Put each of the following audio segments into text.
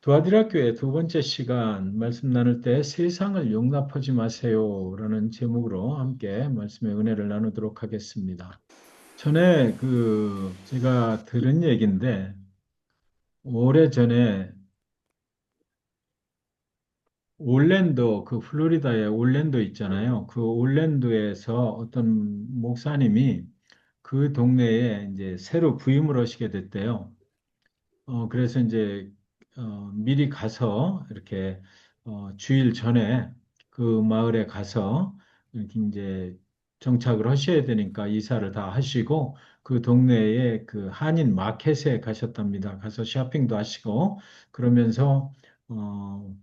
두아디라 교회 두 번째 시간 말씀 나눌 때 세상을 용납하지 마세요라는 제목으로 함께 말씀의 은혜를 나누도록 하겠습니다. 전에 제가 들은 얘기인데 오래전에 올랜도 플로리다의 올랜도 있잖아요. 그 올랜도에서 어떤 목사님이 그 동네에 이제 새로 부임을 하시게 됐대요. 그래서 이제 미리 가서 이렇게 주일 전에 그 마을에 가서 이렇게 이제 정착을 하셔야 되니까 이사를 다 하시고 그 동네에 그 한인 마켓에 가셨답니다. 가서 쇼핑도 하시고 그러면서 어,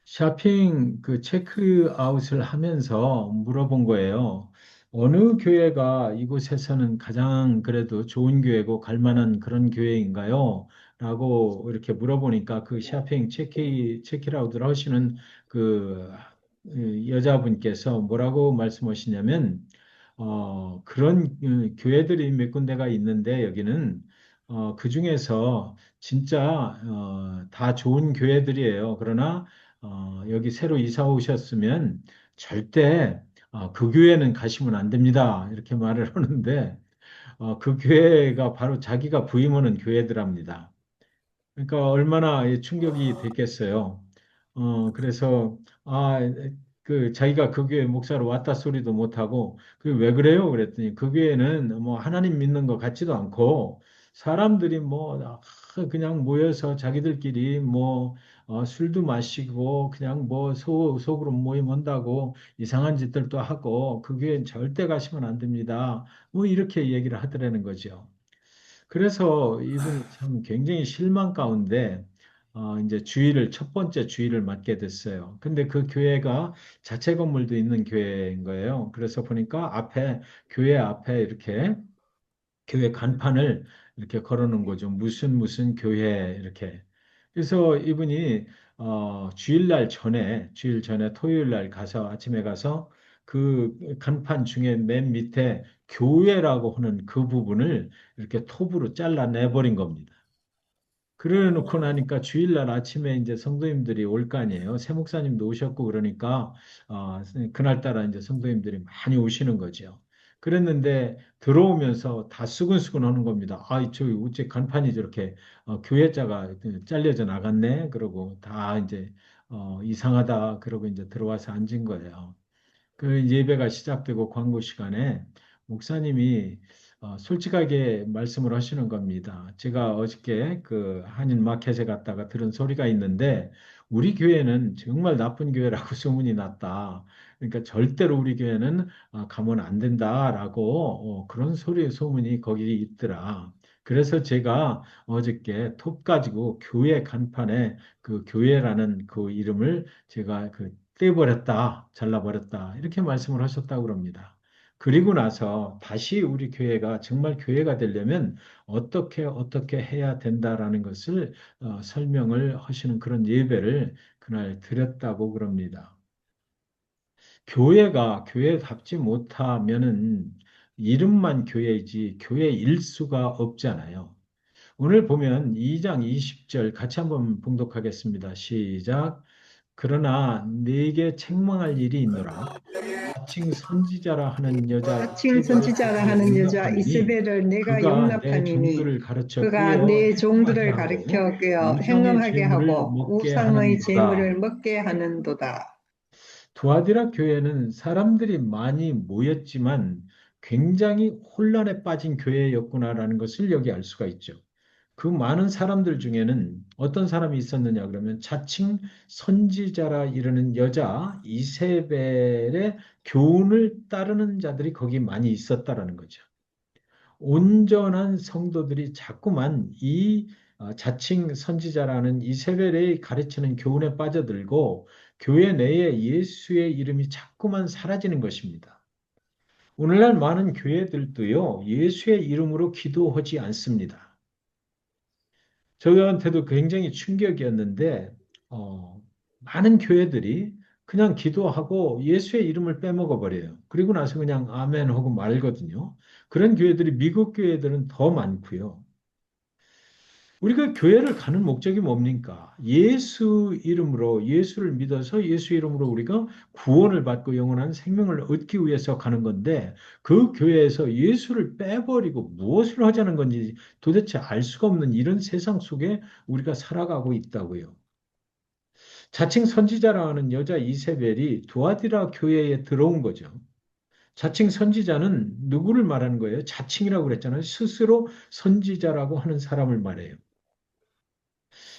쇼핑 체크아웃을 하면서 물어본 거예요. 어느 교회가 이곳에서는 가장 그래도 좋은 교회고 갈 만한 그런 교회인가요? 라고 이렇게 물어보니까 그 쇼핑 체크아웃을 하시는 그 여자분께서 뭐라고 말씀하시냐면, 그런 교회들이 몇 군데가 있는데 여기는 그 중에서 진짜 다 좋은 교회들이에요. 그러나 여기 새로 이사 오셨으면 절대 그 교회는 가시면 안 됩니다. 이렇게 말을 하는데 그 교회가 바로 자기가 부임하는 교회들합니다. 그러니까 얼마나 충격이 됐겠어요. 그래서 자기가 그 교회 목사로 왔다 소리도 못하고 그 왜 그래요? 그랬더니 그 교회는 뭐 하나님 믿는 것 같지도 않고 사람들이 뭐 그냥 모여서 자기들끼리 뭐 술도 마시고 그냥 뭐 속으로 모임한다고 이상한 짓들도 하고 그 교회는 절대 가시면 안 됩니다. 뭐 이렇게 얘기를 하더라는 거죠. 그래서 이분이 참 굉장히 실망 가운데 이제 첫 번째 주일을 맡게 됐어요. 근데 그 교회가 자체 건물도 있는 교회인 거예요. 그래서 보니까 교회 앞에 이렇게 교회 간판을 이렇게 걸어놓은 거죠. 무슨 교회 이렇게. 그래서 이분이 주일 전에 토요일 날 가서 아침에 가서 그 간판 중에 맨 밑에 교회라고 하는 그 부분을 이렇게 톱으로 잘라내 버린 겁니다. 그래 놓고 나니까 주일날 아침에 이제 성도님들이 올 거 아니에요. 새 목사님도 오셨고 그러니까 그날따라 이제 성도님들이 많이 오시는 거죠. 그랬는데 들어오면서 다 수근수근 하는 겁니다. 저기 우째 간판이 저렇게 교회자가 잘려져 나갔네. 그러고 다 이제 이상하다. 그러고 이제 들어와서 앉은 거예요. 그 예배가 시작되고 광고 시간에 목사님이 솔직하게 말씀을 하시는 겁니다. 제가 어저께 그 한인 마켓에 갔다가 들은 소리가 있는데 우리 교회는 정말 나쁜 교회라고 소문이 났다. 그러니까 절대로 우리 교회는 가면 안 된다라고 그런 소문이 거기 있더라. 그래서 제가 어저께 톱 가지고 교회 간판에 그 교회라는 그 이름을 제가 떼버렸다, 잘라버렸다, 이렇게 말씀을 하셨다고 그럽니다. 그리고 나서 다시 우리 교회가 정말 교회가 되려면 어떻게 해야 된다라는 것을 설명을 하시는 그런 예배를 그날 드렸다고 그럽니다. 교회가 교회답지 못하면은 이름만 교회이지 교회 일수가 없잖아요. 오늘 보면 2장 20절 같이 한번 봉독하겠습니다. 시작. 그러나 네게 책망할 일이 있노라. 자칭 선지자라 하는 여자 자칭 이세벨을 선지자라 내가 하는 여자 용납하노니 이세벨을 내가 그가 내 용납하니니 종들을 가르쳐 그가 끄어 내 행음하게 종들을 하고 가리켜 끄어 우상의 행음하게 재물을 하고 먹게 우상의 하는도다. 재물을 먹게 하는도다. 두아디라 교회는 사람들이 많이 모였지만 굉장히 혼란에 빠진 교회였구나라는 것을 여기 알 수가 있죠. 그 많은 사람들 중에는 어떤 사람이 있었느냐 그러면 자칭 선지자라 이르는 여자 이세벨의 교훈을 따르는 자들이 거기 많이 있었다라는 거죠. 온전한 성도들이 자꾸만 이 자칭 선지자라는 이세벨의 가르치는 교훈에 빠져들고 교회 내에 예수의 이름이 자꾸만 사라지는 것입니다. 오늘날 많은 교회들도요, 예수의 이름으로 기도하지 않습니다. 저한테도 굉장히 충격이었는데, 많은 교회들이 그냥 기도하고 예수의 이름을 빼먹어 버려요. 그리고 나서 그냥 아멘 하고 말거든요. 그런 교회들이 미국 교회들은 더 많고요. 우리가 교회를 가는 목적이 뭡니까? 예수 이름으로, 예수를 믿어서 예수 이름으로 우리가 구원을 받고 영원한 생명을 얻기 위해서 가는 건데, 그 교회에서 예수를 빼버리고 무엇을 하자는 건지 도대체 알 수가 없는 이런 세상 속에 우리가 살아가고 있다고요. 자칭 선지자라는 여자 이세벨이 두아디라 교회에 들어온 거죠. 자칭 선지자는 누구를 말하는 거예요? 자칭이라고 그랬잖아요. 스스로 선지자라고 하는 사람을 말해요.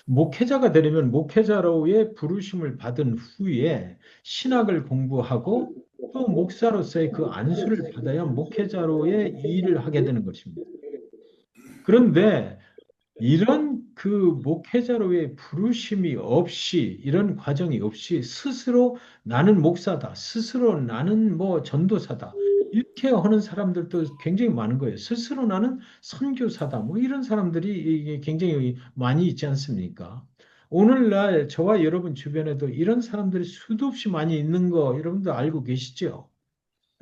목회자가 되려면 목회자로의 부르심을 받은 후에 신학을 공부하고 또 목사로서의 그 안수를 받아야 목회자로의 일을 하게 되는 것입니다. 그런데 이런 그 목회자로의 부르심이 없이 이런 과정이 없이 스스로 나는 목사다. 스스로 나는 뭐 전도사다. 이렇게 하는 사람들도 굉장히 많은 거예요. 스스로 나는 선교사다. 뭐 이런 사람들이 이게 굉장히 많이 있지 않습니까? 오늘날 저와 여러분 주변에도 이런 사람들이 수도 없이 많이 있는 거 여러분도 알고 계시죠?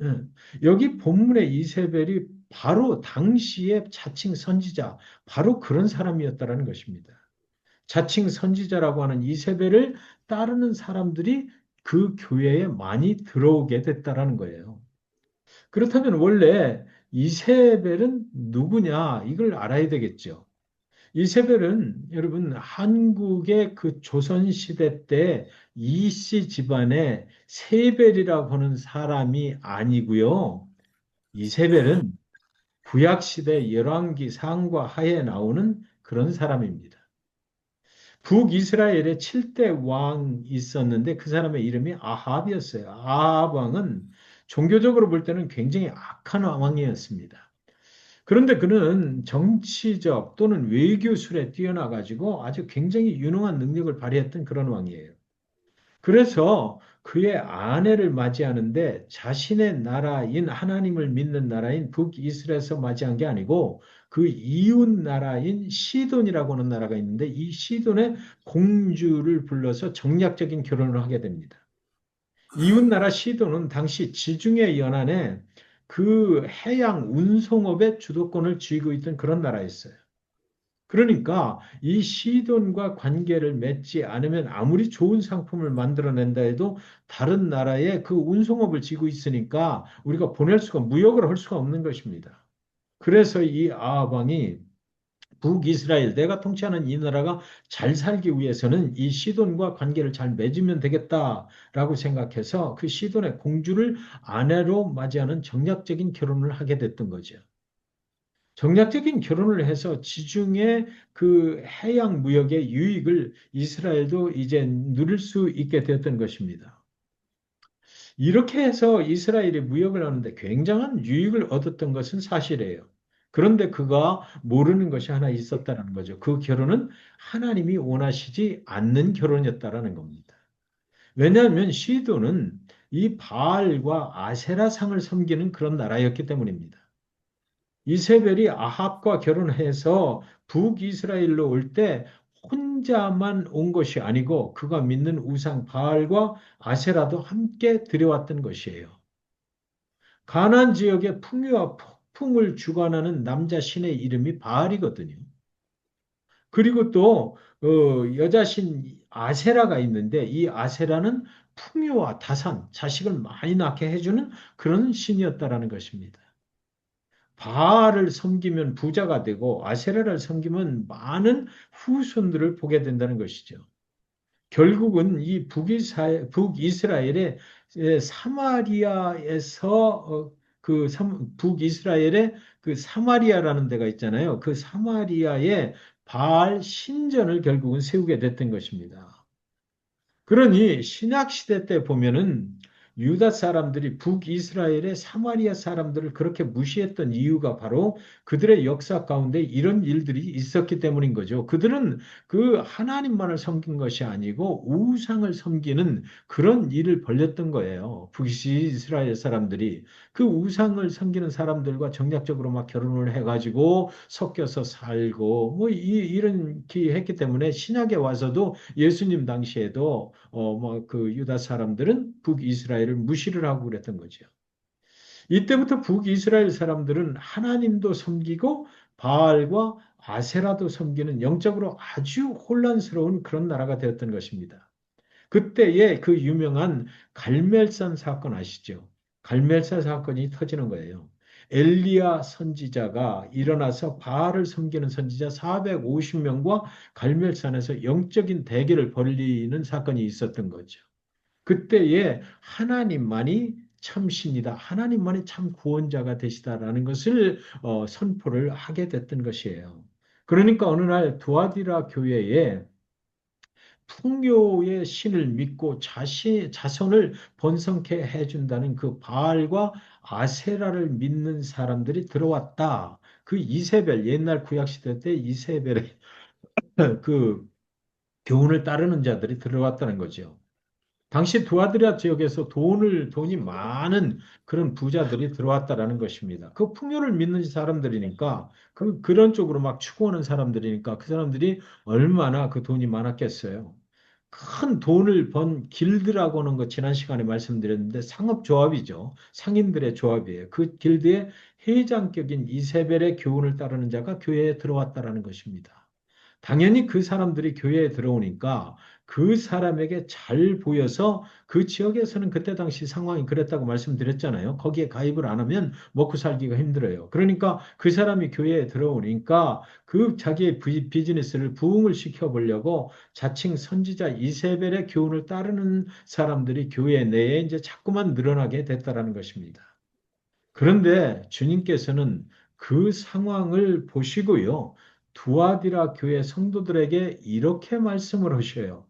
응. 여기 본문의 이세벨이 바로 당시의 자칭 선지자, 바로 그런 사람이었다라는 것입니다. 자칭 선지자라고 하는 이세벨을 따르는 사람들이 그 교회에 많이 들어오게 됐다라는 거예요. 그렇다면 원래 이세벨은 누구냐? 이걸 알아야 되겠죠. 이세벨은 여러분 한국의 그 조선시대 때 이씨 집안의 세벨이라고 하는 사람이 아니고요. 이세벨은 구약시대 열왕기 상과 하에 나오는 그런 사람입니다. 북이스라엘에 7대 왕이 있었는데 그 사람의 이름이 아합이었어요. 아합 왕은 종교적으로 볼 때는 굉장히 악한 왕이었습니다. 그런데 그는 정치적 또는 외교술에 뛰어나가지고 아주 굉장히 유능한 능력을 발휘했던 그런 왕이에요. 그래서 그의 아내를 맞이하는데 자신의 나라인 하나님을 믿는 나라인 북이스라엘에서 맞이한 게 아니고 그 이웃 나라인 시돈이라고 하는 나라가 있는데 이 시돈의 공주를 불러서 정략적인 결혼을 하게 됩니다. 이웃 나라 시돈은 당시 지중해 연안에 그 해양 운송업의 주도권을 쥐고 있던 그런 나라였어요. 그러니까 이 시돈과 관계를 맺지 않으면 아무리 좋은 상품을 만들어낸다 해도 다른 나라에 그 운송업을 지고 있으니까 우리가 보낼 수가 무역을 할 수가 없는 것입니다. 그래서 이 아합왕이 북이스라엘 내가 통치하는 이 나라가 잘 살기 위해서는 이 시돈과 관계를 잘 맺으면 되겠다라고 생각해서 그 시돈의 공주를 아내로 맞이하는 정략적인 결혼을 하게 됐던 거죠. 정략적인 결혼을 해서 지중해 그 해양 무역의 유익을 이스라엘도 이제 누릴 수 있게 되었던 것입니다. 이렇게 해서 이스라엘이 무역을 하는데 굉장한 유익을 얻었던 것은 사실이에요. 그런데 그가 모르는 것이 하나 있었다는 거죠. 그 결혼은 하나님이 원하시지 않는 결혼이었다라는 겁니다. 왜냐하면 시도는 이 바알과 아세라상을 섬기는 그런 나라였기 때문입니다. 이세벨이 아합과 결혼해서 북이스라엘로 올 때 혼자만 온 것이 아니고 그가 믿는 우상 바알과 아세라도 함께 들여왔던 것이에요. 가나안 지역의 풍요와 폭풍을 주관하는 남자 신의 이름이 바알이거든요. 그리고 또 여자 신 아세라가 있는데 이 아세라는 풍요와 다산, 자식을 많이 낳게 해주는 그런 신이었다라는 것입니다. 바알을 섬기면 부자가 되고 아세라를 섬기면 많은 후손들을 보게 된다는 것이죠. 결국은 이 북이스라엘의 사마리아에서 북이스라엘의 그 사마리아라는 데가 있잖아요. 그 사마리아의 바알 신전을 결국은 세우게 됐던 것입니다. 그러니 신약 시대 때 보면은 유다 사람들이 북이스라엘의 사마리아 사람들을 그렇게 무시했던 이유가 바로 그들의 역사 가운데 이런 일들이 있었기 때문인 거죠. 그들은 그 하나님만을 섬긴 것이 아니고 우상을 섬기는 그런 일을 벌였던 거예요. 북이스라엘 사람들이 그 우상을 섬기는 사람들과 정략적으로 막 결혼을 해가지고 섞여서 살고 뭐 이렇게 했기 때문에 신약에 와서도 예수님 당시에도 뭐 그 유다 사람들은 북이스라엘을 무시를 하고 그랬던 거죠. 이때부터 북이스라엘 사람들은 하나님도 섬기고 바알과 아세라도 섬기는 영적으로 아주 혼란스러운 그런 나라가 되었던 것입니다. 그때에 그 유명한 갈멜산 사건 아시죠? 갈멜산 사건이 터지는 거예요. 엘리야 선지자가 일어나서 바알을 섬기는 선지자 450명과 갈멜산에서 영적인 대결을 벌이는 사건이 있었던 거죠. 그때에 하나님만이 참 신이다. 하나님만이 참 구원자가 되시다라는 것을 선포를 하게 됐던 것이에요. 그러니까 어느 날 두아디라 교회에 풍요의 신을 믿고 자손을 번성케 해준다는 그 바알과 아세라를 믿는 사람들이 들어왔다. 그 이세벨, 옛날 구약시대 때 이세벨의 그 교훈을 따르는 자들이 들어왔다는 거죠. 당시 두아드리아 지역에서 돈이 많은 그런 부자들이 들어왔다라는 것입니다. 그 풍요를 믿는 사람들이니까, 그런 쪽으로 막 추구하는 사람들이니까 그 사람들이 얼마나 그 돈이 많았겠어요. 큰 돈을 번 길드라고 하는 거 지난 시간에 말씀드렸는데 상업조합이죠. 상인들의 조합이에요. 그 길드의 회장격인 이세벨의 교훈을 따르는 자가 교회에 들어왔다라는 것입니다. 당연히 그 사람들이 교회에 들어오니까 그 사람에게 잘 보여서 그 지역에서는 그때 당시 상황이 그랬다고 말씀드렸잖아요. 거기에 가입을 안 하면 먹고 살기가 힘들어요. 그러니까 그 사람이 교회에 들어오니까 그 자기의 비즈니스를 부흥을 시켜보려고 자칭 선지자 이세벨의 교훈을 따르는 사람들이 교회 내에 이제 자꾸만 늘어나게 됐다라는 것입니다. 그런데 주님께서는 그 상황을 보시고요. 두아디라 교회 성도들에게 이렇게 말씀을 하셔요.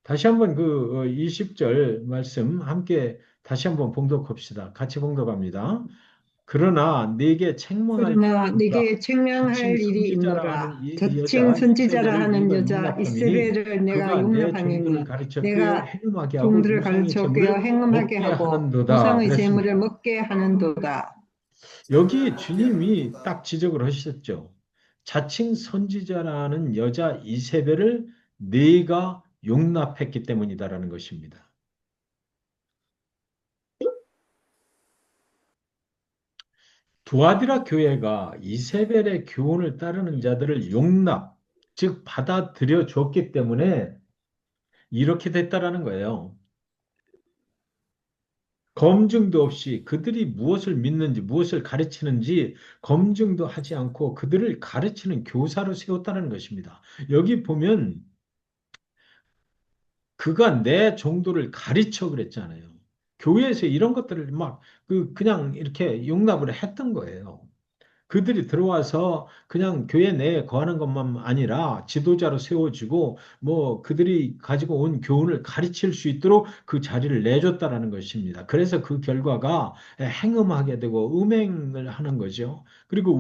다시 한번 그 20절 말씀 함께 다시 한번 봉독합시다. 같이 봉독합니다. 그러나 네게 책망할 그러나 일이라 네게 자칭 책망할 일이 선지자라 있노라. 하는 이 저칭 여자 선지자라 이세벨을 하는 네가 여자 용납함이니 이세벨을 내가 그가 내 종들을 용납하노니 가르쳐 꾀어 내가 행음하게 하고 종들을 우상의 가르쳐 꿰어 재물을 행음하게 먹게 하고 하는도다 우상의 재물을 그랬습니다. 먹게 하는도다. 여기 주님이 딱 지적을 하셨죠. 자칭 선지자라는 여자 이세벨을 네가 용납했기 때문이다라는 것입니다. 두아디라 교회가 이세벨의 교훈을 따르는 자들을 용납, 즉 받아들여 줬기 때문에 이렇게 됐다라는 거예요. 검증도 없이 그들이 무엇을 믿는지, 무엇을 가르치는지 검증도 하지 않고 그들을 가르치는 교사로 세웠다는 것입니다. 여기 보면 그가 내 정도를 가르쳐 그랬잖아요. 교회에서 이런 것들을 막 그냥 이렇게 용납을 했던 거예요. 그들이 들어와서 그냥 교회 내에 거하는 것만 아니라 지도자로 세워지고 뭐 그들이 가지고 온 교훈을 가르칠 수 있도록 그 자리를 내줬다라는 것입니다. 그래서 그 결과가 행음하게 되고 음행을 하는 거죠. 그리고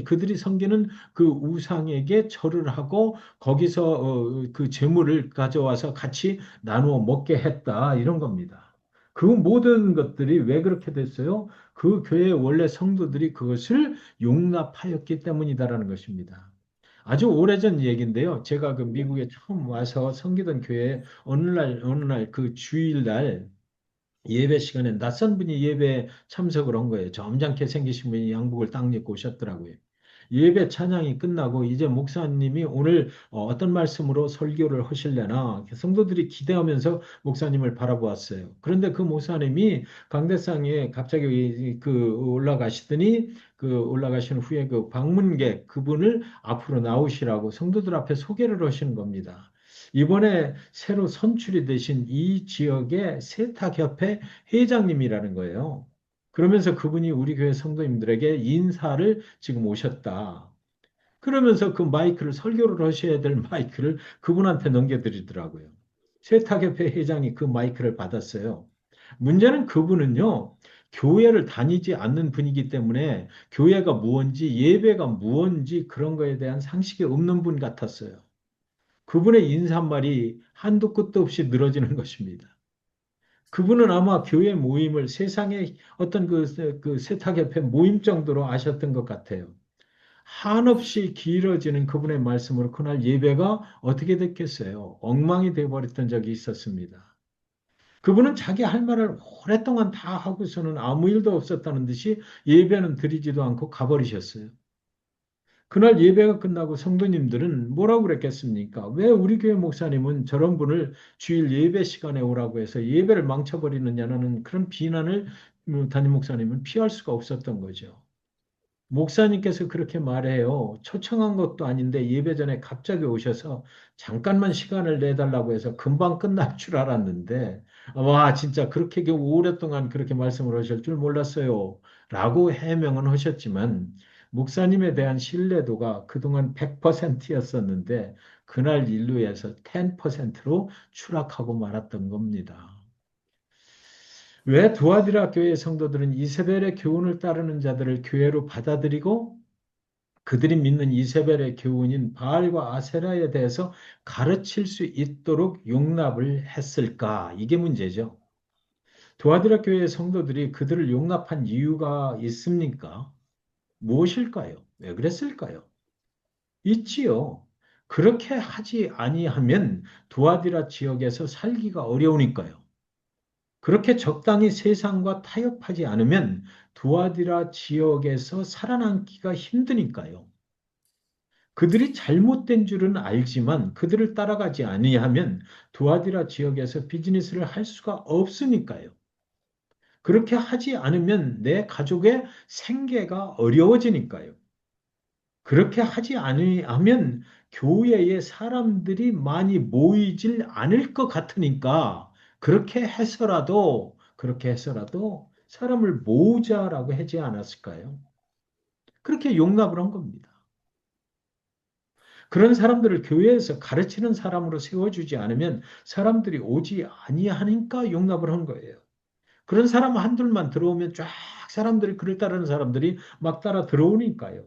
그들이 섬기는 그 우상에게 절을 하고 거기서 그 재물을 가져와서 같이 나누어 먹게 했다 이런 겁니다. 그 모든 것들이 왜 그렇게 됐어요? 그 교회의 원래 성도들이 그것을 용납하였기 때문이다라는 것입니다. 아주 오래전 얘기인데요. 제가 그 미국에 처음 와서 섬기던 교회에 어느 날 그 주일날 예배 시간에 낯선 분이 예배에 참석을 한 거예요. 점잖게 생기신 분이 양복을 딱 입고 오셨더라고요. 예배 찬양이 끝나고 이제 목사님이 오늘 어떤 말씀으로 설교를 하실려나 성도들이 기대하면서 목사님을 바라보았어요. 그런데 그 목사님이 강대상에 갑자기 그 올라가시더니 그 올라가신 후에 그 방문객 그분을 앞으로 나오시라고 성도들 앞에 소개를 하시는 겁니다. 이번에 새로 선출이 되신 이 지역의 세탁협회 회장님이라는 거예요. 그러면서 그분이 우리 교회 성도님들에게 인사를 지금 오셨다. 그러면서 그 마이크를 설교를 하셔야 될 마이크를 그분한테 넘겨드리더라고요. 세탁협회 회장이 그 마이크를 받았어요. 문제는 그분은요, 교회를 다니지 않는 분이기 때문에 교회가 무언지 예배가 무언지 그런 거에 대한 상식이 없는 분 같았어요. 그분의 인사말이 한도 끝도 없이 늘어지는 것입니다. 그분은 아마 교회 모임을 세상의 어떤 그 세탁협회 모임 정도로 아셨던 것 같아요. 한없이 길어지는 그분의 말씀으로 그날 예배가 어떻게 됐겠어요? 엉망이 되어버렸던 적이 있었습니다. 그분은 자기 할 말을 오랫동안 다 하고서는 아무 일도 없었다는 듯이 예배는 드리지도 않고 가버리셨어요. 그날 예배가 끝나고 성도님들은 뭐라고 그랬겠습니까? 왜 우리 교회 목사님은 저런 분을 주일 예배 시간에 오라고 해서 예배를 망쳐버리느냐는 그런 비난을 담임 목사님은 피할 수가 없었던 거죠. 목사님께서 그렇게 말해요. 초청한 것도 아닌데 예배 전에 갑자기 오셔서 잠깐만 시간을 내달라고 해서 금방 끝날 줄 알았는데, 와, 진짜 그렇게 오랫동안 그렇게 말씀을 하실 줄 몰랐어요. 라고 해명은 하셨지만, 목사님에 대한 신뢰도가 그동안 100%였었는데, 그날 인류에서 10%로 추락하고 말았던 겁니다. 왜 두아디라 교회 성도들은 이세벨의 교훈을 따르는 자들을 교회로 받아들이고 그들이 믿는 이세벨의 교훈인 바알과 아세라에 대해서 가르칠 수 있도록 용납을 했을까? 이게 문제죠. 두아디라 교회의 성도들이 그들을 용납한 이유가 있습니까? 무엇일까요? 왜 그랬을까요? 있지요. 그렇게 하지 아니하면 두아디라 지역에서 살기가 어려우니까요. 그렇게 적당히 세상과 타협하지 않으면 두아디라 지역에서 살아남기가 힘드니까요. 그들이 잘못된 줄은 알지만 그들을 따라가지 아니하면 두아디라 지역에서 비즈니스를 할 수가 없으니까요. 그렇게 하지 않으면 내 가족의 생계가 어려워지니까요. 그렇게 하지 않으면 교회에 사람들이 많이 모이질 않을 것 같으니까 그렇게 해서라도 사람을 모으자라고 하지 않았을까요? 그렇게 용납을 한 겁니다. 그런 사람들을 교회에서 가르치는 사람으로 세워주지 않으면 사람들이 오지 아니하니까 용납을 한 거예요. 그런 사람 한둘만 들어오면 쫙 사람들이 그를 따르는 사람들이 막 따라 들어오니까요.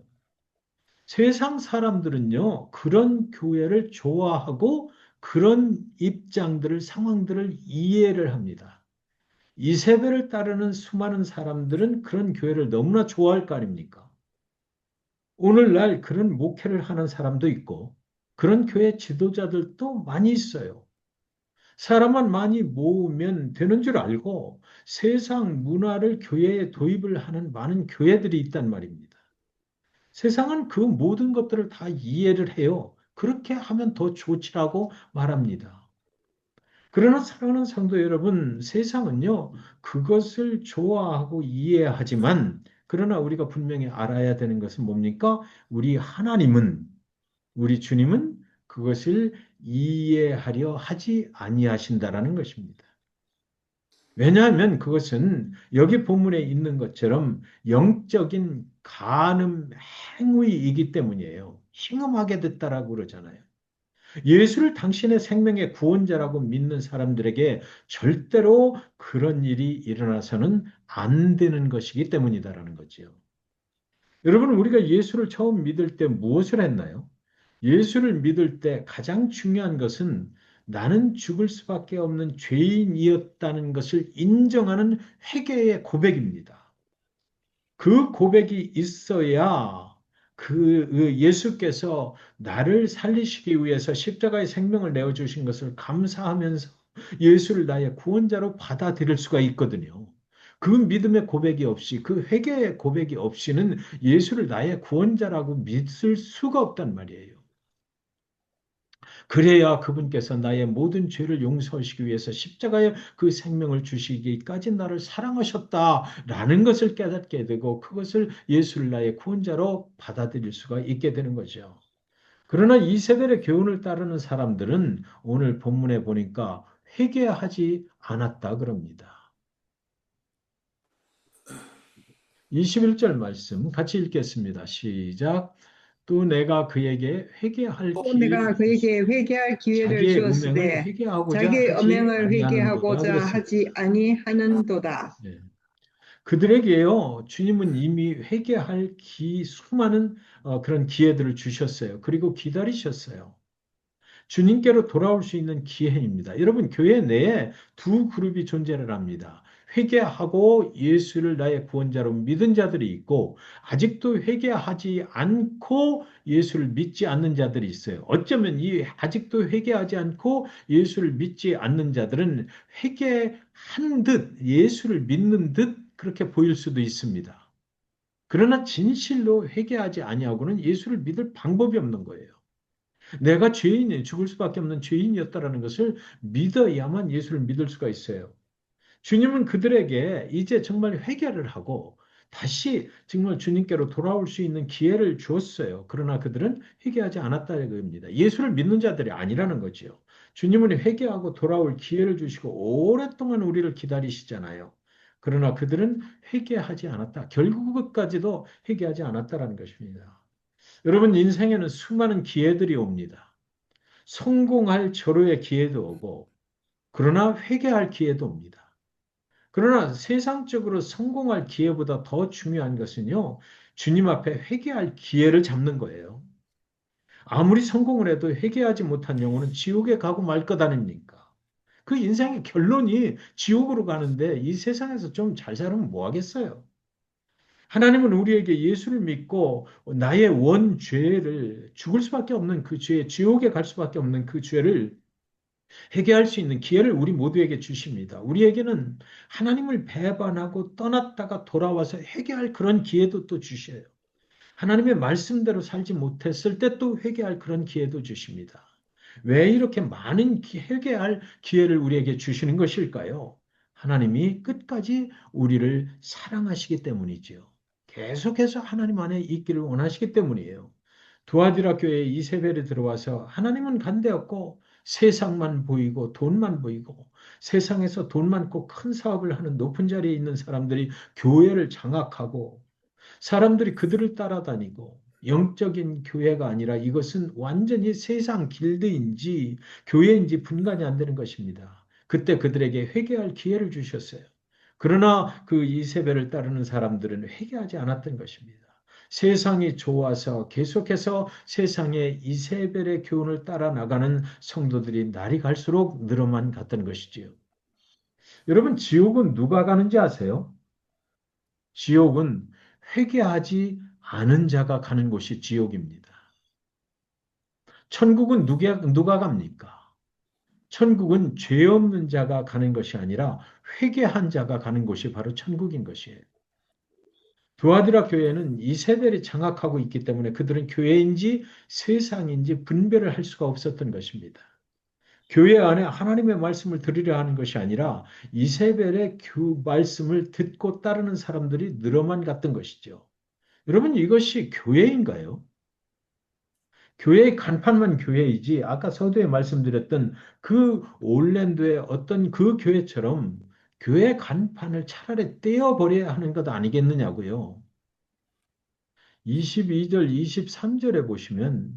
세상 사람들은요, 그런 교회를 좋아하고 그런 입장들을, 상황들을 이해를 합니다. 이세벨을 따르는 수많은 사람들은 그런 교회를 너무나 좋아할 거 아닙니까? 오늘날 그런 목회를 하는 사람도 있고, 그런 교회 지도자들도 많이 있어요. 사람만 많이 모으면 되는 줄 알고 세상 문화를 교회에 도입을 하는 많은 교회들이 있단 말입니다. 세상은 그 모든 것들을 다 이해를 해요. 그렇게 하면 더 좋지라고 말합니다. 그러나 사랑하는 성도 여러분, 세상은요, 그것을 좋아하고 이해하지만, 그러나 우리가 분명히 알아야 되는 것은 뭡니까? 우리 주님은 그것을 이해하려 하지 아니하신다라는 것입니다. 왜냐하면 그것은 여기 본문에 있는 것처럼 영적인 간음 행위이기 때문이에요. 행음하게 됐다라고 그러잖아요. 예수를 당신의 생명의 구원자라고 믿는 사람들에게 절대로 그런 일이 일어나서는 안 되는 것이기 때문이다라는 거죠. 여러분, 우리가 예수를 처음 믿을 때 무엇을 했나요? 예수를 믿을 때 가장 중요한 것은 나는 죽을 수밖에 없는 죄인이었다는 것을 인정하는 회개의 고백입니다. 그 고백이 있어야 그 예수께서 나를 살리시기 위해서 십자가의 생명을 내어주신 것을 감사하면서 예수를 나의 구원자로 받아들일 수가 있거든요. 그 믿음의 고백이 없이, 그 회개의 고백이 없이는 예수를 나의 구원자라고 믿을 수가 없단 말이에요. 그래야 그분께서 나의 모든 죄를 용서하시기 위해서 십자가에 그 생명을 주시기까지 나를 사랑하셨다라는 것을 깨닫게 되고 그것을 예수를 나의 구원자로 받아들일 수가 있게 되는 거죠. 그러나 이세벨의 교훈을 따르는 사람들은 오늘 본문에 보니까 회개하지 않았다 그럽니다. 21절 말씀 같이 읽겠습니다. 시작. 또 내가 그에게 회개할 또 기회를 내가 주었으니 그에게 회개할 기회를 자기의 음행을 주었으되 회개하고자 자기의 하지 엄행을 아니하는도다 회개하고자 그랬습니다. 하지 아니하는도다. 네. 그들에게요, 주님은 이미 회개할 수많은 그런 기회들을 주셨어요. 그리고 기다리셨어요. 주님께로 돌아올 수 있는 기회입니다. 여러분, 교회 내에 두 그룹이 존재를 합니다. 회개하고 예수를 나의 구원자로 믿은 자들이 있고, 아직도 회개하지 않고 예수를 믿지 않는 자들이 있어요. 어쩌면 이 아직도 회개하지 않고 예수를 믿지 않는 자들은 회개한 듯, 예수를 믿는 듯 그렇게 보일 수도 있습니다. 그러나 진실로 회개하지 아니하고는 예수를 믿을 방법이 없는 거예요. 내가 죄인이 죽을 수밖에 없는 죄인이었다라는 것을 믿어야만 예수를 믿을 수가 있어요. 주님은 그들에게 이제 정말 회개를 하고 다시 정말 주님께로 돌아올 수 있는 기회를 주었어요. 그러나 그들은 회개하지 않았다는 겁니다. 예수를 믿는 자들이 아니라는 거지요. 주님은 회개하고 돌아올 기회를 주시고 오랫동안 우리를 기다리시잖아요. 그러나 그들은 회개하지 않았다. 결국까지도 회개하지 않았다라는 것입니다. 여러분, 인생에는 수많은 기회들이 옵니다. 성공할 절호의 기회도 오고, 그러나 회개할 기회도 옵니다. 그러나 세상적으로 성공할 기회보다 더 중요한 것은요, 주님 앞에 회개할 기회를 잡는 거예요. 아무리 성공을 해도 회개하지 못한 영혼은 지옥에 가고 말 것 아닙니까? 그 인생의 결론이 지옥으로 가는데 이 세상에서 좀 잘 살면 뭐 하겠어요? 하나님은 우리에게 예수를 믿고 나의 원 죄를 죽을 수밖에 없는 그 죄, 지옥에 갈 수밖에 없는 그 죄를 회개할 수 있는 기회를 우리 모두에게 주십니다. 우리에게는 하나님을 배반하고 떠났다가 돌아와서 회개할 그런 기회도 또 주셔요. 하나님의 말씀대로 살지 못했을 때 또 회개할 그런 기회도 주십니다. 왜 이렇게 많은 회개할 기회를 우리에게 주시는 것일까요? 하나님이 끝까지 우리를 사랑하시기 때문이지요. 계속해서 하나님 안에 있기를 원하시기 때문이에요. 두아디라 교회에 이세벨이 들어와서 하나님은 간대없고 세상만 보이고 돈만 보이고 세상에서 돈 많고 큰 사업을 하는 높은 자리에 있는 사람들이 교회를 장악하고 사람들이 그들을 따라다니고 영적인 교회가 아니라 이것은 완전히 세상 길드인지 교회인지 분간이 안 되는 것입니다. 그때 그들에게 회개할 기회를 주셨어요. 그러나 그 이세벨을 따르는 사람들은 회개하지 않았던 것입니다. 세상이 좋아서 계속해서 세상의 이세벨의 교훈을 따라 나가는 성도들이 날이 갈수록 늘어만 갔던 것이지요. 여러분, 지옥은 누가 가는지 아세요? 지옥은 회개하지 않은 자가 가는 곳이 지옥입니다. 천국은 누가 갑니까? 천국은 죄 없는 자가 가는 것이 아니라 회개한 자가 가는 곳이 바로 천국인 것이에요. 두아디라 교회는 이세벨이 장악하고 있기 때문에 그들은 교회인지 세상인지 분별을 할 수가 없었던 것입니다. 교회 안에 하나님의 말씀을 들으려 하는 것이 아니라 이세벨의 말씀을 듣고 따르는 사람들이 늘어만 갔던 것이죠. 여러분, 이것이 교회인가요? 교회의 간판만 교회이지, 아까 서두에 말씀드렸던 그 올랜도의 어떤 그 교회처럼 교회 간판을 차라리 떼어버려야 하는 것 아니겠느냐고요. 22절, 23절에 보시면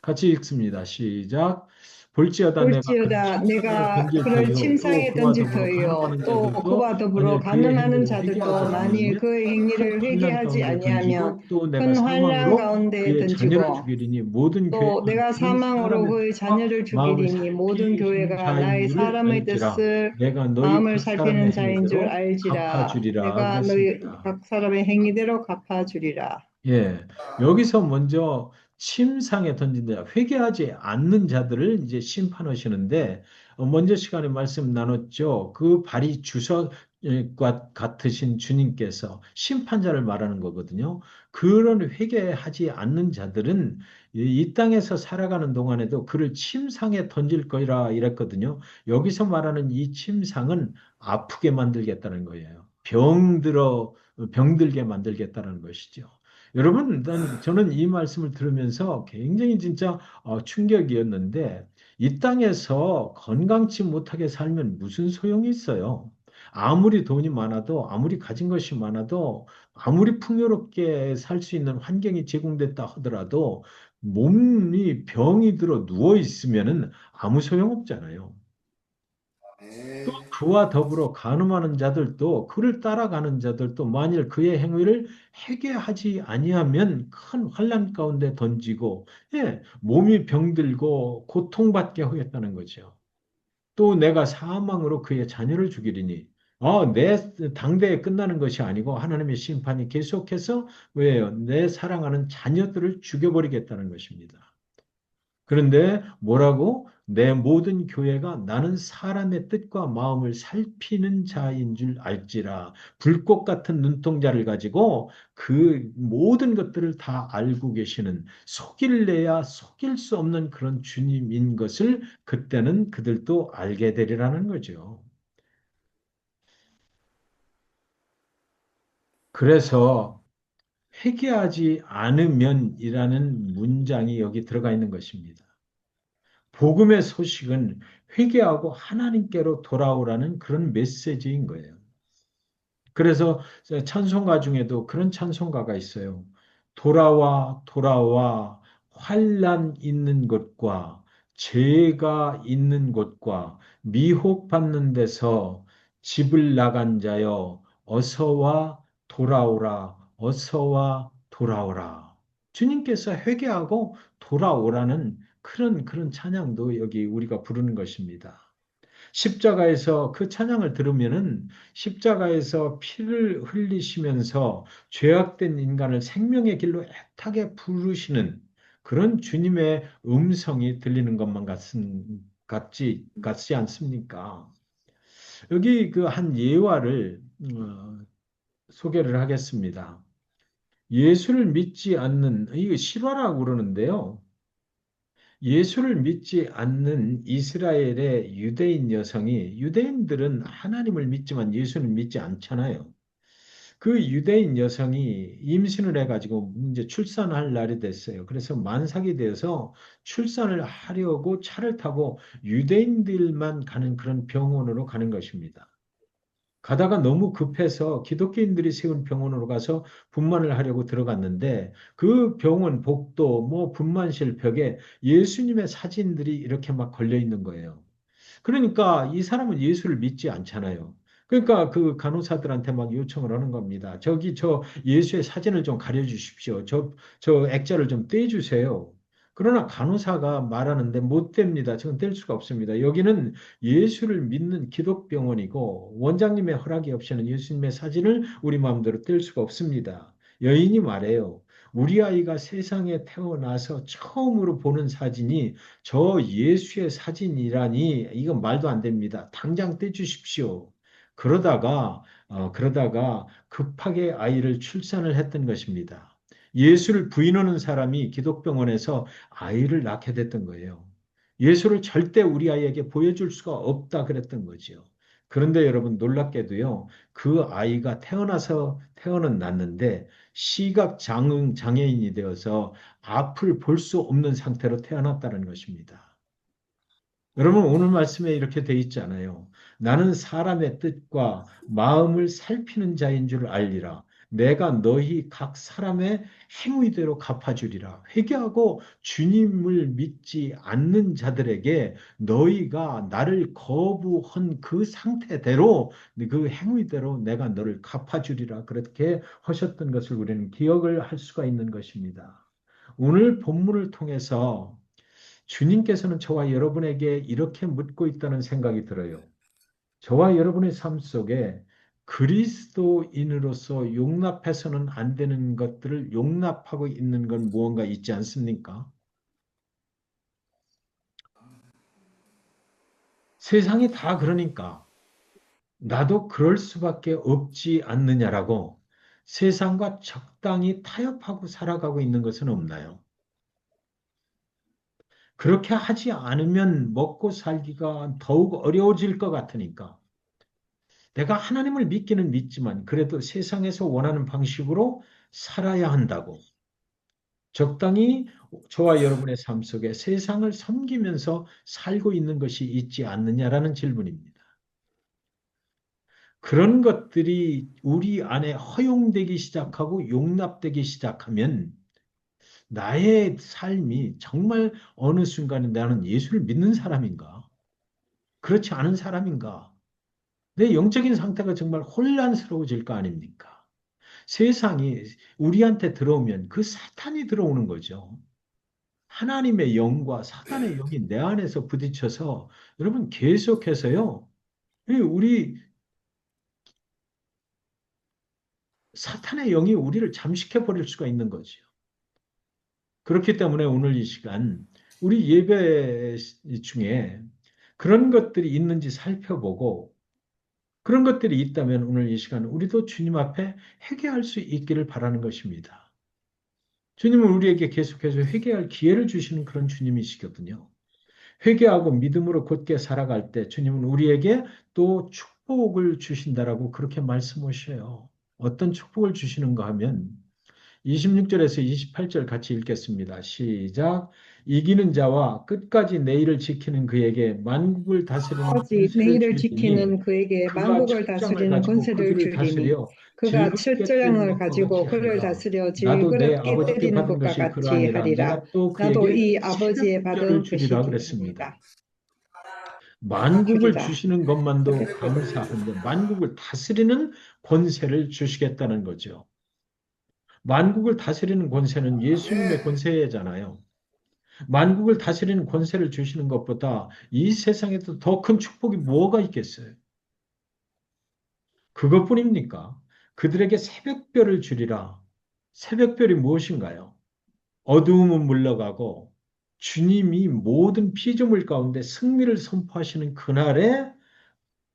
같이 읽습니다. 시작. 볼지어다 내가 그를 볼지어다 침상에 내가 던질 그를 터이요 또 침상에 그와 던질 더불어 터이요 가늠하는 또 자들도 그와 더불어 만일 그의 가늠하는 행위를 회개하지 자들도 만일 아니하면 그의 큰 행위를 환난 회개하지 가운데 아니하면 던지고 또 내가 큰 환란 사망으로 가운데 그의 자녀를 던지고 죽이리니 모든 또 교회가 내가 나의 사망으로 사람의 그의 뜻과 자녀를 마음을 죽이리니 모든 살피는 교회가 자인 나의 줄을 사람의 알지라 뜻을 내가 너희 마음을 각 살피는 사람의 자인 줄 행위대로 알지라 갚아주리라 내가 너희 그랬습니다. 각 사람의 행위대로 갚아주리라. 예, 여기서 먼저 침상에 던진다. 회개하지 않는 자들을 이제 심판하시는데, 먼저 시간에 말씀 나눴죠. 그 발이 주석과 같으신 주님께서 심판자를 말하는 거거든요. 그런 회개하지 않는 자들은 이 땅에서 살아가는 동안에도 그를 침상에 던질 거라 이랬거든요. 여기서 말하는 이 침상은 아프게 만들겠다는 거예요. 병들게 만들겠다는 것이죠. 여러분, 일단 저는 이 말씀을 들으면서 굉장히 진짜 충격이었는데, 이 땅에서 건강치 못하게 살면 무슨 소용이 있어요? 아무리 돈이 많아도, 아무리 가진 것이 많아도, 아무리 풍요롭게 살 수 있는 환경이 제공됐다 하더라도, 몸이 병이 들어 누워 있으면은 아무 소용 없잖아요. 또 그와 더불어 간음하는 자들도 그를 따라가는 자들도 만일 그의 행위를 회개하지 아니하면 큰 환난 가운데 던지고 예, 몸이 병들고 고통받게 하겠다는 거죠. 또 내가 사망으로 그의 자녀를 죽이리니 내 당대에 끝나는 것이 아니고 하나님의 심판이 계속해서 왜요? 내 사랑하는 자녀들을 죽여버리겠다는 것입니다. 그런데 뭐라고? 내 모든 교회가 나는 사람의 뜻과 마음을 살피는 자인 줄 알지라. 불꽃 같은 눈동자를 가지고 그 모든 것들을 다 알고 계시는 속일래야 속일 수 없는 그런 주님인 것을 그때는 그들도 알게 되리라는 거죠. 그래서 회개하지 않으면이라는 문장이 여기 들어가 있는 것입니다. 복음의 소식은 회개하고 하나님께로 돌아오라는 그런 메시지인 거예요. 그래서 찬송가 중에도 그런 찬송가가 있어요. 돌아와, 돌아와, 환난 있는 곳과 죄가 있는 곳과 미혹받는 데서 집을 나간 자여, 어서와 돌아오라, 어서와 돌아오라. 주님께서 회개하고 돌아오라는 그런 찬양도 여기 우리가 부르는 것입니다. 십자가에서 그 찬양을 들으면은 십자가에서 피를 흘리시면서 죄악된 인간을 생명의 길로 애타게 부르시는 그런 주님의 음성이 들리는 것만 같지 않습니까? 여기 그 한 예화를 소개를 하겠습니다. 예수를 믿지 않는, 이거 실화라고 그러는데요. 예수를 믿지 않는 이스라엘의 유대인 여성이 유대인들은 하나님을 믿지만 예수는 믿지 않잖아요. 그 유대인 여성이 임신을 해가지고 이제 출산할 날이 됐어요. 그래서 만삭이 되어서 출산을 하려고 차를 타고 유대인들만 가는 그런 병원으로 가는 것입니다. 가다가 너무 급해서 기독교인들이 세운 병원으로 가서 분만을 하려고 들어갔는데 그 병원 복도 뭐 분만실 벽에 예수님의 사진들이 이렇게 막 걸려 있는 거예요. 그러니까 이 사람은 예수를 믿지 않잖아요. 그러니까 그 간호사들한테 막 요청을 하는 겁니다. 저기 저 예수의 사진을 좀 가려주십시오. 저 액자를 좀 떼주세요. 그러나 간호사가 말하는데 못 뗍니다. 저건 뗄 수가 없습니다. 여기는 예수를 믿는 기독병원이고 원장님의 허락이 없이는 예수님의 사진을 우리 마음대로 뗄 수가 없습니다. 여인이 말해요. 우리 아이가 세상에 태어나서 처음으로 보는 사진이 저 예수의 사진이라니 이건 말도 안 됩니다. 당장 떼주십시오. 그러다가 급하게 아이를 출산을 했던 것입니다. 예수를 부인하는 사람이 기독병원에서 아이를 낳게 됐던 거예요. 예수를 절대 우리 아이에게 보여줄 수가 없다 그랬던 거죠. 그런데 여러분 놀랍게도요. 그 아이가 태어는 났는데 시각 장애인이 되어서 앞을 볼 수 없는 상태로 태어났다는 것입니다. 여러분, 오늘 말씀에 이렇게 돼 있잖아요. 나는 사람의 뜻과 마음을 살피는 자인 줄 알리라. 내가 너희 각 사람의 행위대로 갚아주리라. 회개하고 주님을 믿지 않는 자들에게 너희가 나를 거부한 그 상태대로 그 행위대로 내가 너를 갚아주리라. 그렇게 하셨던 것을 우리는 기억을 할 수가 있는 것입니다. 오늘 본문을 통해서 주님께서는 저와 여러분에게 이렇게 묻고 있다는 생각이 들어요. 저와 여러분의 삶 속에 그리스도인으로서 용납해서는 안 되는 것들을 용납하고 있는 건 무언가 있지 않습니까? 세상이 다 그러니까 나도 그럴 수밖에 없지 않느냐라고 세상과 적당히 타협하고 살아가고 있는 것은 없나요? 그렇게 하지 않으면 먹고 살기가 더욱 어려워질 것 같으니까 내가 하나님을 믿기는 믿지만 그래도 세상에서 원하는 방식으로 살아야 한다고. 적당히 저와 여러분의 삶 속에 세상을 섬기면서 살고 있는 것이 있지 않느냐라는 질문입니다. 그런 것들이 우리 안에 허용되기 시작하고 용납되기 시작하면 나의 삶이 정말 어느 순간에 나는 예수를 믿는 사람인가? 그렇지 않은 사람인가? 내 영적인 상태가 정말 혼란스러워질 거 아닙니까? 세상이 우리한테 들어오면 그 사탄이 들어오는 거죠. 하나님의 영과 사탄의 영이 내 안에서 부딪혀서 여러분 계속해서요. 우리 사탄의 영이 우리를 잠식해 버릴 수가 있는 거죠. 그렇기 때문에 오늘 이 시간 우리 예배 중에 그런 것들이 있는지 살펴보고 그런 것들이 있다면 오늘 이 시간 우리도 주님 앞에 회개할 수 있기를 바라는 것입니다. 주님은 우리에게 계속해서 회개할 기회를 주시는 그런 주님이시거든요. 회개하고 믿음으로 곧게 살아갈 때 주님은 우리에게 또 축복을 주신다라고 그렇게 말씀하셔요. 어떤 축복을 주시는가 하면 26절에서 28절 같이 읽겠습니다. 시작. 이기는 자와 끝까지 내 일을 지키는 그에게 만국을 다스리는 까지 권세를 내일을 주리니 지키는 그에게 그가 만국을 첫장을 다스리는 가지고 권세를 그들을 주리니 다스려 그가 질그릇게 뜰 철저량을 것과 같이 가지고 그를 하리라. 다스려 나도 내 질그릇게 아버지께 때리는 받은 것과 것이 같이 그러하니라. 하리라. 내가 또 나도 그에게 이 아버지의 새벽별을 받은 주리라 것이기 그랬습니다. 때문이다. 만국을 주리라. 주시는 것만도 감사한데 만국을 다스리는 권세를 주시겠다는 거죠. 만국을 다스리는 권세는 예수님의 권세잖아요. 만국을 다스리는 권세를 주시는 것보다 이 세상에도 더 큰 축복이 뭐가 있겠어요? 그것뿐입니까? 그들에게 새벽별을 주리라. 새벽별이 무엇인가요? 어두움은 물러가고 주님이 모든 피조물 가운데 승리를 선포하시는 그날에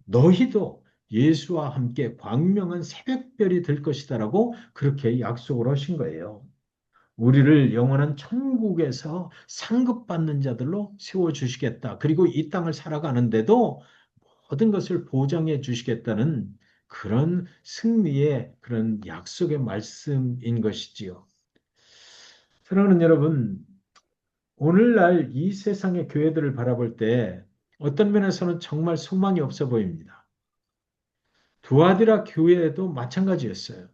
너희도 예수와 함께 광명한 새벽별이 될 것이다라고 그렇게 약속을 하신 거예요. 우리를 영원한 천국에서 상급받는 자들로 세워주시겠다. 그리고 이 땅을 살아가는데도 모든 것을 보장해 주시겠다는 그런 승리의 그런 약속의 말씀인 것이지요. 사랑하는 여러분, 오늘날 이 세상의 교회들을 바라볼 때 어떤 면에서는 정말 소망이 없어 보입니다. 두아디라 교회에도 마찬가지였어요.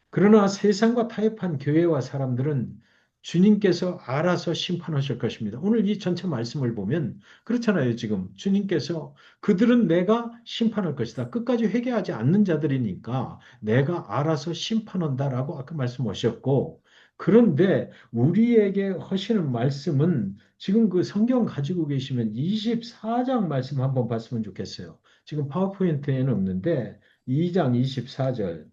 그러나 세상과 타협한 교회와 사람들은 주님께서 알아서 심판하실 것입니다. 오늘 이 전체 말씀을 보면 그렇잖아요, 지금. 주님께서 그들은 내가 심판할 것이다. 끝까지 회개하지 않는 자들이니까 내가 알아서 심판한다라고 아까 말씀하셨고, 그런데 우리에게 하시는 말씀은 지금 그 성경 가지고 계시면 24장 말씀 한번 봤으면 좋겠어요. 지금 파워포인트에는 없는데 2장 24절.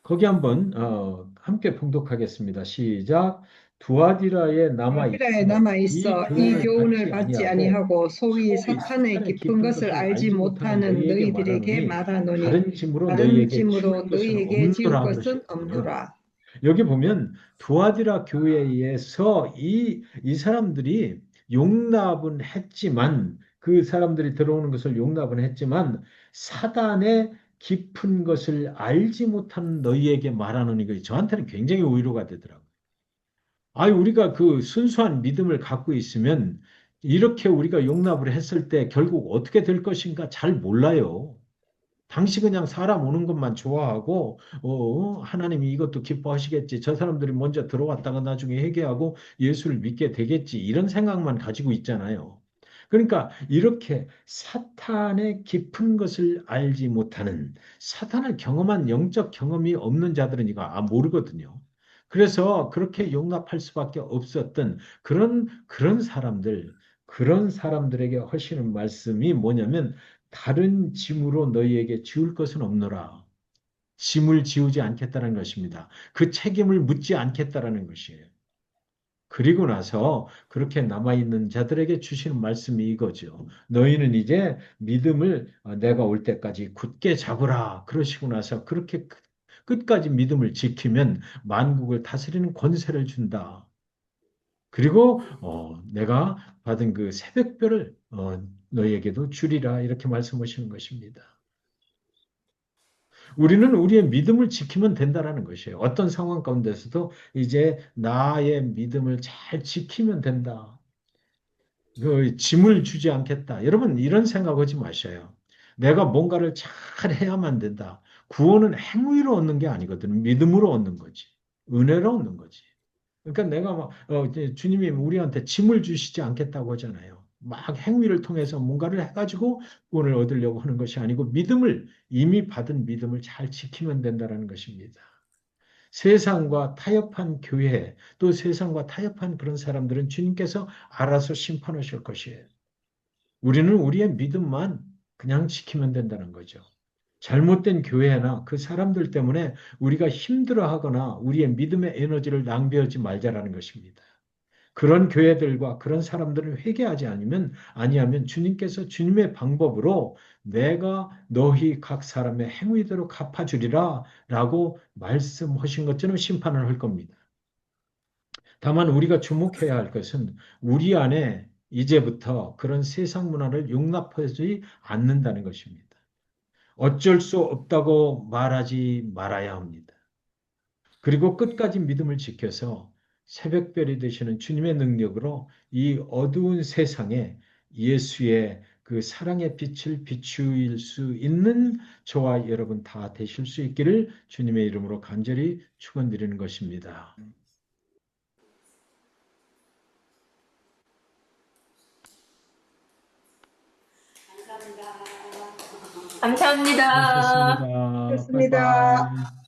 거기 한번 함께 봉독하겠습니다. 시작. 두아디라에 남아 아비라에 있어 남아 이 있어 이 교훈을 교훈을 받지 받지 아니하고 아니하고 소위 소위 사탄의 사탄의 깊은 깊은 것을 것을 알지 알지 못하는 못하는 너희에게 너희들에게 말하노니 말하노니 다른 짐으로 다른 너희에게 짐으로 지울 것은 너희에게 지울 없노라 것은 그러셨거든요. 없노라. 여기 보면 두아디라 교회에서 이 사람들이 용납은 했지만 그 사람들이 들어오는 것을 용납은 했지만 사단의 깊은 것을 알지 못하는 너희에게 말하는 이거 저한테는 굉장히 위로가 되더라고요. 우리가 그 순수한 믿음을 갖고 있으면 이렇게 우리가 용납을 했을 때 결국 어떻게 될 것인가 잘 몰라요. 당시 그냥 사람 오는 것만 좋아하고 하나님이 이것도 기뻐하시겠지. 저 사람들이 먼저 들어왔다가 나중에 회개하고 예수를 믿게 되겠지. 이런 생각만 가지고 있잖아요. 그러니까 이렇게 사탄의 깊은 것을 알지 못하는 사탄을 경험한 영적 경험이 없는 자들은 이거 모르거든요. 그래서 그렇게 용납할 수밖에 없었던 그런 사람들, 그런 사람들에게 하시는 말씀이 뭐냐면 다른 짐으로 너희에게 지울 것은 없노라. 짐을 지우지 않겠다는 것입니다. 그 책임을 묻지 않겠다라는 것이에요. 그리고 나서 그렇게 남아있는 자들에게 주시는 말씀이 이거죠. 너희는 이제 믿음을 내가 올 때까지 굳게 잡으라. 그러시고 나서 그렇게 끝까지 믿음을 지키면 만국을 다스리는 권세를 준다. 그리고 내가 받은 그 새벽별을 너희에게도 주리라 이렇게 말씀하시는 것입니다. 우리는 우리의 믿음을 지키면 된다라는 것이에요. 어떤 상황 가운데서도 이제 나의 믿음을 잘 지키면 된다. 그 짐을 주지 않겠다. 여러분 이런 생각하지 마셔요. 내가 뭔가를 잘 해야만 된다. 구원은 행위로 얻는 게 아니거든. 믿음으로 얻는 거지. 은혜로 얻는 거지. 그러니까 내가 막 이제 주님이 우리한테 짐을 주시지 않겠다고 하잖아요. 막 행위를 통해서 뭔가를 해가지고 구원을 얻으려고 하는 것이 아니고 믿음을 이미 받은 믿음을 잘 지키면 된다는 것입니다. 세상과 타협한 교회 또 세상과 타협한 그런 사람들은 주님께서 알아서 심판하실 것이에요. 우리는 우리의 믿음만 그냥 지키면 된다는 거죠. 잘못된 교회나 그 사람들 때문에 우리가 힘들어하거나 우리의 믿음의 에너지를 낭비하지 말자라는 것입니다. 그런 교회들과 그런 사람들을 회개하지 아니하면 주님께서 주님의 방법으로 내가 너희 각 사람의 행위대로 갚아주리라 라고 말씀하신 것처럼 심판을 할 겁니다. 다만 우리가 주목해야 할 것은 우리 안에 이제부터 그런 세상 문화를 용납하지 않는다는 것입니다. 어쩔 수 없다고 말하지 말아야 합니다. 그리고 끝까지 믿음을 지켜서 새벽별이 되시는 주님의 능력으로 이 어두운 세상에 예수의 그 사랑의 빛을 비추일 수 있는 저와 여러분 다 되실 수 있기를 주님의 이름으로 간절히 축원드리는 것입니다. 감사합니다. 수고하셨습니다. 좋습니다. 빠이빠이.